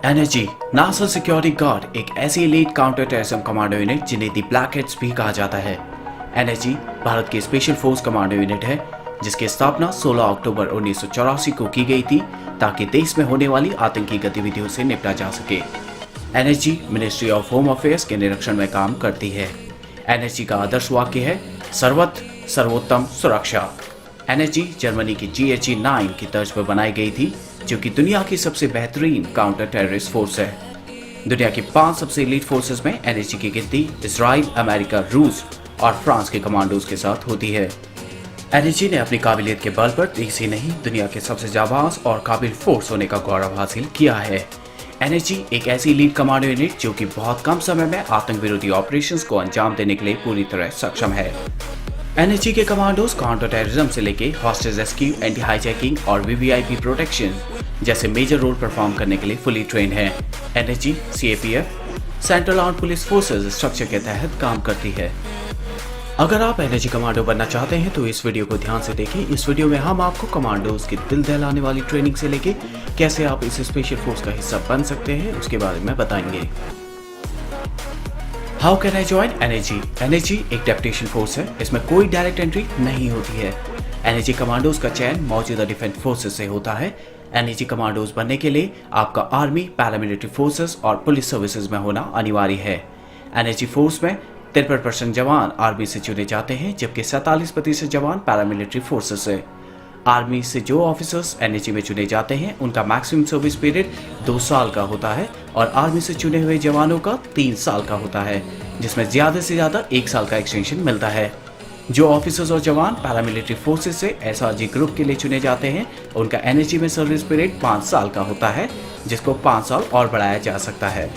NSG NASA security guard एक ऐसी elite counter terrorism commando unit जिन्हें दी ब्लैक हेड्स भी कहा जाता है। एनएसजी भारत की स्पेशल फोर्स कमांडो यूनिट है जिसकी स्थापना 16 अक्टूबर 1984 को की गई थी ताकि देश में होने वाली आतंकी गतिविधियों से निपटा जा सके। NSG ministry of home affairs के निरीक्षण में काम करती है। एनएसजी का आदर्श वाक्य है सर्वत्र सर्वोत्तम सुरक्षा। एनएसजी जर्मनी की GHE 9 की तर्ज पर बनाई गई थी जो कि दुनिया की सबसे बेहतरीन काउंटर टेररिस्ट फोर्स है। दुनिया की 5 सबसे एलीट फोर्सेस में एनएसजी की गिनती इजराइल, अमेरिका, रूस और फ्रांस के कमांडोज के साथ होती है। एनएसजी ने अपनी काबिलियत के बल पर देश ही नहीं दुनिया के सबसे जाबाज और काबिल फोर्स होने का गौरव हासिल किया है। एनएसजी एक ऐसी एलीट कमांडो यूनिट जो कि बहुत कम समय में आतंक विरोधी ऑपरेशंस को अंजाम देने के लिए पूरी तरह सक्षम है। एनएसजी के कमांडोज काउंटर टेररिज्म से लेके हॉस्टेज रेस्क्यू, एंटी हाईजैकिंग और वीवीआईपी प्रोटेक्शन जैसे मेजर रोल परफॉर्म करने के लिए फुली ट्रेन है। NSG CAPF central armed police forces structure के तहत काम करती है। अगर आप एनएसजी कमांडो बनना चाहते हैं तो इस वीडियो को ध्यान से देखें। इस वीडियो में हम आपको कमांडोज की दिल दहलाने वाली ट्रेनिंग से लेके कैसे आप इस स्पेशल फोर्स का हिस्सा बन सकते हैं उसके बारे में बताएंगे। How can I join NSG? NSG एक डेप्यूटेशन फोर्स है, इसमें कोई डायरेक्ट एंट्री नहीं होती है। एनएसजी कमांडोज का चयन मौजूदा डिफेंस फोर्सेस से होता है। एनएसजी कमांडोज बनने के लिए आपका आर्मी, पैरामिलिट्री फोर्सेस और पुलिस सर्विसेज में होना अनिवार्य है। एनएसजी फोर्स में 53% जवान आर्मी से चुने जाते हैं जबकि 47% जवान पैरामिलिट्री फोर्सेस से। आर्मी से जो ऑफिसर्स एनएसजी में चुने जाते हैं उनका मैक्सिमम सर्विस पीरियड 2 साल का होता है और आर्मी से चुने हुए जवानों का 3 साल का होता है जिसमें ज्यादा से ज्यादा 1 साल का एक्सटेंशन मिलता है। जो ऑफिसर्स और जवान पैरामिलिट्री फोर्सेस से एसआरजी ग्रुप के लिए चुने जाते हैं उनका एनएसजी में सर्विस पीरियड 5 साल का होता है जिसको 5 साल और बढ़ाया जा सकता है।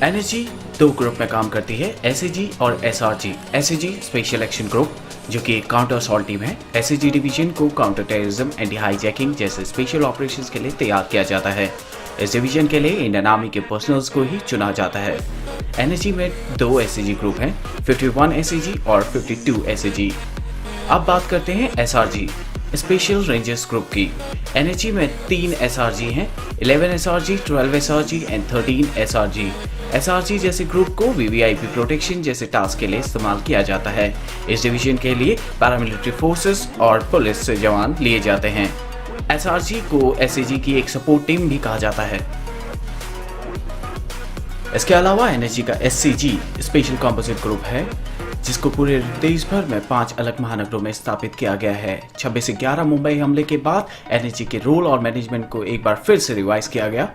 एनएसजी 2 ग्रुप में काम करती है, एसएजी और SRG. SAG special action group जो कि एक काउंटर असॉल्ट टीम है। एसएजी डिवीजन को काउंटर टेररिज्म, एंटी हाईजैकिंग जैसे स्पेशल ऑपरेशंस के लिए तैयार किया जाता है। इस डिवीजन के लिए इंडियन आर्मी के पर्सनल्स को ही चुना जाता है। एनएसजी में 2 एसएजी ग्रुप हैं, 51 एसएजी और 52 एसएजी। अब बात करते हैं एसआरजी स्पेशल रेंजर्स ग्रुप की। एनएसजी में 3 एसआरजी हैं, 11 SRG, 12 SRG and 13 SRG. SRG जैसे ग्रुप को वीवीआईपी प्रोटेक्शन जैसे टास्क के लिए इस्तेमाल किया जाता है। इस डिवीजन के लिए पैरामिलिट्री फोर्सेस और पुलिस से जवान लिए जाते हैं। एसआरजी को एसएजी की एक सपोर्ट टीम भी कहा जाता है। इसके अलावा एनएसजी का एससीजी स्पेशल कॉम्पोजिट ग्रुप है जिसको पूरे देश भर में 5 अलग महानगरों में स्थापित किया गया है। 26 से 11 मुंबई हमले के बाद एनएसजी के रोल और मैनेजमेंट को एक बार फिर से रिवाइज किया गया।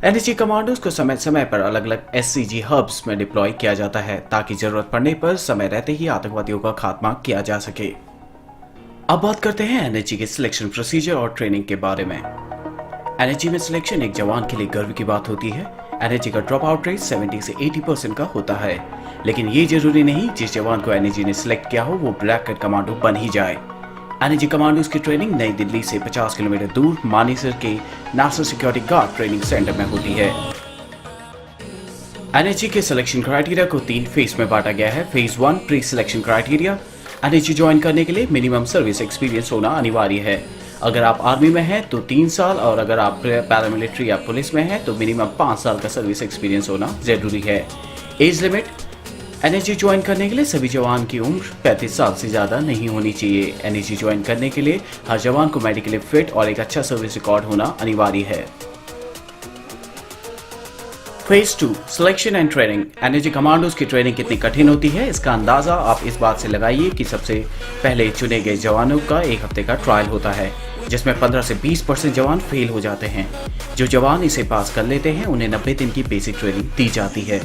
एनएसजी कमांडोज को समय समय पर अलग अलग एससीजी हब्स में डिप्लॉय किया जाता है ताकि जरूरत पड़ने पर समय रहते ही आतंकवादियों का खात्मा किया जा सके। अब बात करते हैं एनएसजी के सिलेक्शन प्रोसीजर और ट्रेनिंग के बारे में। एनएसजी में सिलेक्शन एक जवान के लिए गर्व की बात होती है। एनएसजी का ड्रॉप आउट रेट 70 से 80% का होता है, लेकिन ये जरूरी नहीं जिस जवान को एनएसजी ने सिलेक्ट किया हो वो ब्लैक हेड कमांडो बन ही जाए। एनएसजी कमांडोज की ट्रेनिंग नई दिल्ली से 50 किलोमीटर दूर मानेसर के national security guard training centre में होती है। एनएसजी के सिलेक्शन क्राइटेरिया को 3 फेज में बांटा गया है। Phase 1 pre selection criteria. NSG join करने के लिए मिनिमम सर्विस एक्सपीरियंस होना अनिवार्य है। अगर आप आर्मी में हैं तो 3 साल और अगर आप पैरामिलिट्री या पुलिस में हैं तो मिनिमम 5 साल का सर्विस एक्सपीरियंस होना जरूरी है। Age limit. एनएसजी ज्वाइन करने के लिए सभी जवान की उम्र 35 साल से ज़्यादा नहीं होनी चाहिए। एनएसजी ज्वाइन करने के लिए हर जवान को मेडिकली फिट और एक अच्छा सर्विस रिकॉर्ड होना अनिवार्य है। Phase 2 selection and training. NSG commandos की ट्रेनिंग कितनी कठिन होती है इसका अंदाजा आप इस बात से लगाइए कि सबसे पहले चुने गए जवानों का 1 हफ्ते का ट्रायल होता है जिसमें 15 से 20% जवान फेल हो जाते हैं। जो जवान इसे पास कर लेते हैं उन्हें 90 दिन की बेसिक ट्रेनिंग दी जाती है।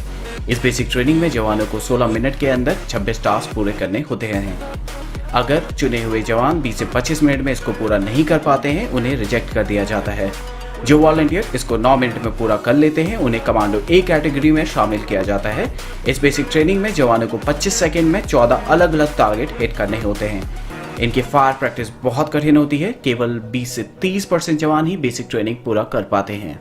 इस बेसिक ट्रेनिंग में जवानों को 16 मिनट के अंदर 26 टास्क पूरे करने होते हैं। अगर चुने हुए जवान 20 से 25 मिनट में इसको पूरा नहीं कर पाते हैं उन्हें रिजेक्ट कर दिया जाता है। जो वॉलंटियर इसको 9 मिनट में पूरा कर लेते हैं उन्हें कमांडो ए कैटेगरी में शामिल किया जाता है। इस बेसिक ट्रेनिंग में जवानों को 25 सेकंड में 14 अलग अलग टारगेट हिट करने होते हैं। इनकी फायर प्रैक्टिस बहुत कठिन होती है, केवल 20 से 30% जवान ही बेसिक ट्रेनिंग पूरा कर पाते हैं।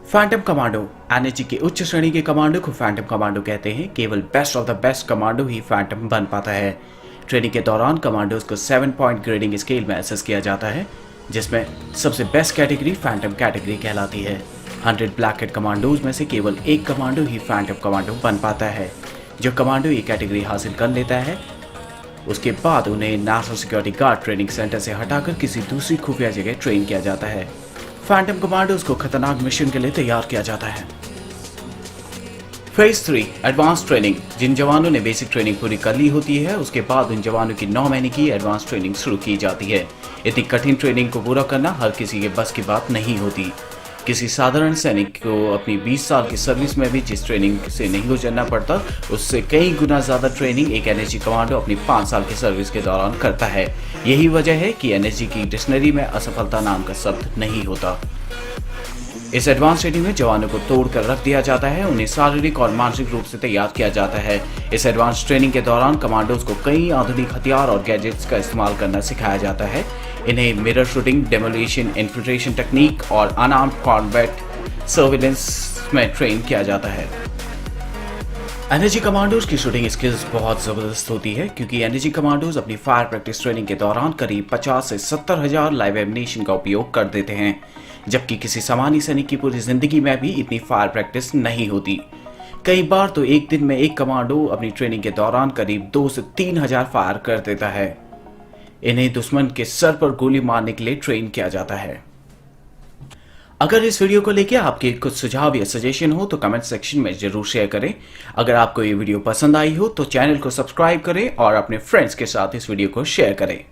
Phantom commando. एनएसजी के उच्च श्रेणी के कमांडो को फैंटम कमांडो कहते हैं। केवल best of the best commando he Phantom बन पाता है। ट्रेनिंग के दौरान कमांडोज को 7 पॉइंट ग्रेडिंग स्केल में असेस किया जाता है जिसमें सबसे बेस्ट कैटेगरी फैंटम कैटेगरी कहलाती है। 100 ब्लैक हैट कमांडोज में से केवल एक कमांडो ही फैंटम कमांडो बन पाता है। जो कमांडो ये कैटेगरी हासिल कर लेता है उसके बाद उन्हें national security guard training centre से हटाकर किसी दूसरी खुफिया जगह ट्रेन किया जाता है। फैंटम कमांडोज को खतरनाक मिशन के लिए तैयार किया जाता है। Phase 3 advance training. जिन जवानों ने बेसिक ट्रेनिंग पूरी कर ली होती है उसके बाद उन जवानों की 9 महीने की एडवांस ट्रेनिंग शुरू की जाती है। इतनी कठिन ट्रेनिंग को पूरा करना हर किसी के बस की बात नहीं होती। किसी साधारण सैनिक को अपनी 20 साल की सर्विस में भी जिस ट्रेनिंग से नहीं गुजरना पड़ता उससे कई गुना ज्यादा ट्रेनिंग एक एनएसजी कमांडो अपनी 5 साल की सर्विस के दौरान करता है। यही वजह है कि एनएसजी की डिक्शनरी में असफलता नाम का शब्द नहीं होता। इस एडवांस ट्रेनिंग में जवानों को तोड़ कर रख दिया जाता है, उन्हें शारीरिक और मानसिक रूप से तैयार किया जाता है। इस एडवांस ट्रेनिंग के दौरान कमांडोज को कई आधुनिक हथियार और गैजेट्स का इस्तेमाल करना सिखाया जाता है। इन्हें mirror shooting, demolition, infiltration technique और अनआर्म्ड कॉम्बैट सर्विलेंस में ट्रेन किया जाता है। एनएसजी कमांडोज की शूटिंग स्किल्स बहुत जबरदस्त होती है क्योंकि एनएसजी कमांडोज अपनी फायर प्रैक्टिस ट्रेनिंग के दौरान करीब 50 से 70 हजार लाइव एमिनेशन का उपयोग कर देते हैं, जबकि किसी सामान्य सैनिक की पूरी जिंदगी में भी इतनी फायर प्रैक्टिस नहीं होती। कई बार तो एक दिन में एक कमांडो अपनी ट्रेनिंग के दौरान करीब 2 से 3 हजार फायर कर देता है। इन्हें दुश्मन के सर पर गोली मारने के लिए ट्रेन किया जाता है। अगर इस वीडियो को लेकर आपके कुछ सुझाव या सजेशन हो तो कमेंट सेक्शन में जरूर शेयर करें। अगर आपको ये वीडियो पसंद आई हो तो चैनल को सब्सक्राइब करें और अपने फ्रेंड्स के साथ इस वीडियो को शेयर करें।